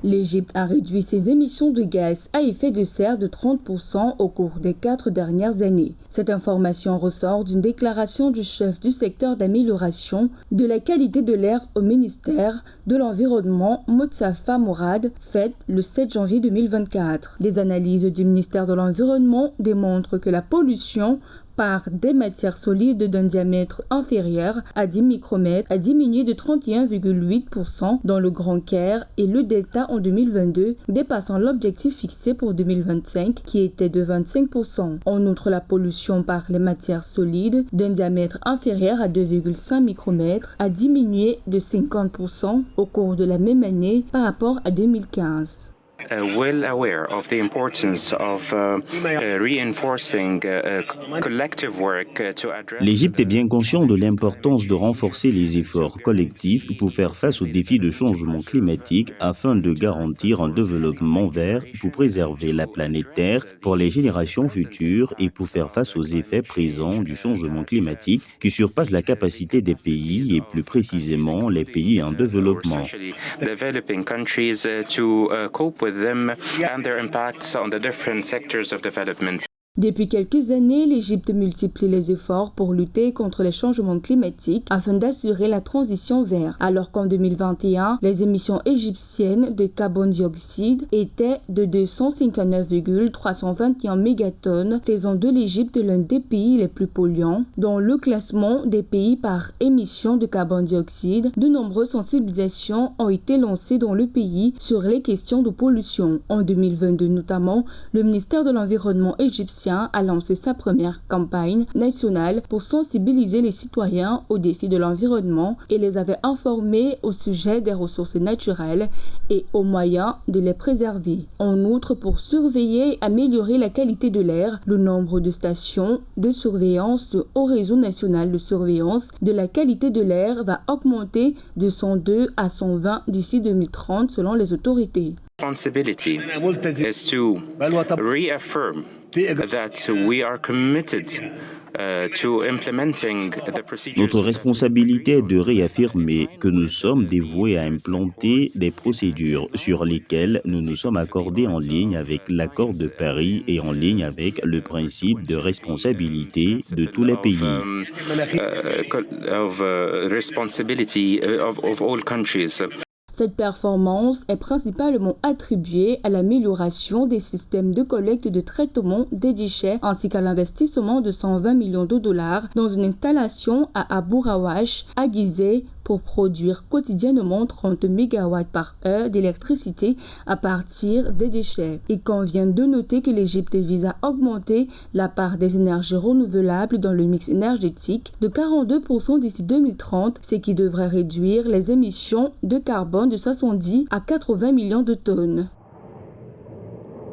L'Égypte a réduit ses émissions de gaz à effet de serre de 30% au cours des 4 dernières années. Cette information ressort d'une déclaration du chef du secteur d'amélioration de la qualité de l'air au ministère de l'Environnement, Mostafa Mourad, faite le 7 janvier 2024. Des analyses du ministère de l'Environnement démontrent que la pollution par des matières solides d'un diamètre inférieur à 10 micromètres a diminué de 31,8% dans le Grand Caire et le Delta en 2022, dépassant l'objectif fixé pour 2025 qui était de 25%. En outre, la pollution par les matières solides d'un diamètre inférieur à 2,5 micromètres a diminué de 50% au cours de la même année par rapport à 2015. Well aware of the importance of reinforcing collective work to address. L'Égypte est bien consciente de l'importance de renforcer les efforts collectifs pour faire face aux défis de changement climatique afin de garantir un développement vert pour préserver la planète Terre pour les générations futures et pour faire face aux effets présents du changement climatique qui surpassent la capacité des pays et plus précisément les pays en développement. Developing countries to cope with them and their impacts on the different sectors of development. Depuis quelques années, l'Égypte multiplie les efforts pour lutter contre les changements climatiques afin d'assurer la transition verte. Alors qu'en 2021, les émissions égyptiennes de carbone dioxyde étaient de 259,321 mégatonnes, faisant de l'Égypte l'un des pays les plus polluants. Dans le classement des pays par émission de carbone dioxyde, de nombreuses sensibilisations ont été lancées dans le pays sur les questions de pollution. En 2022 notamment, le ministère de l'Environnement égyptien a lancé sa première campagne nationale pour sensibiliser les citoyens aux défis de l'environnement et les avait informés au sujet des ressources naturelles et aux moyens de les préserver. En outre, pour surveiller et améliorer la qualité de l'air, le nombre de stations de surveillance au réseau national de surveillance de la qualité de l'air va augmenter de 102 à 120 d'ici 2030 selon les autorités. Responsibility is to reaffirm that we are committed to implementing the procedures. Notre responsabilité est de réaffirmer que nous sommes dévoués à implanter des procédures sur lesquelles nous nous sommes accordés en ligne avec l'accord de Paris et en ligne avec le principe de responsabilité de tous les pays. Responsibility of all countries. Cette performance est principalement attribuée à l'amélioration des systèmes de collecte et de traitement des déchets ainsi qu'à l'investissement de 120 millions de dollars dans une installation à Abu Rawash, à Gizeh, pour produire quotidiennement 30 MW par heure d'électricité à partir des déchets. Il convient de noter que l'Égypte vise à augmenter la part des énergies renouvelables dans le mix énergétique de 42% d'ici 2030, ce qui devrait réduire les émissions de carbone de 70 à 80 millions de tonnes.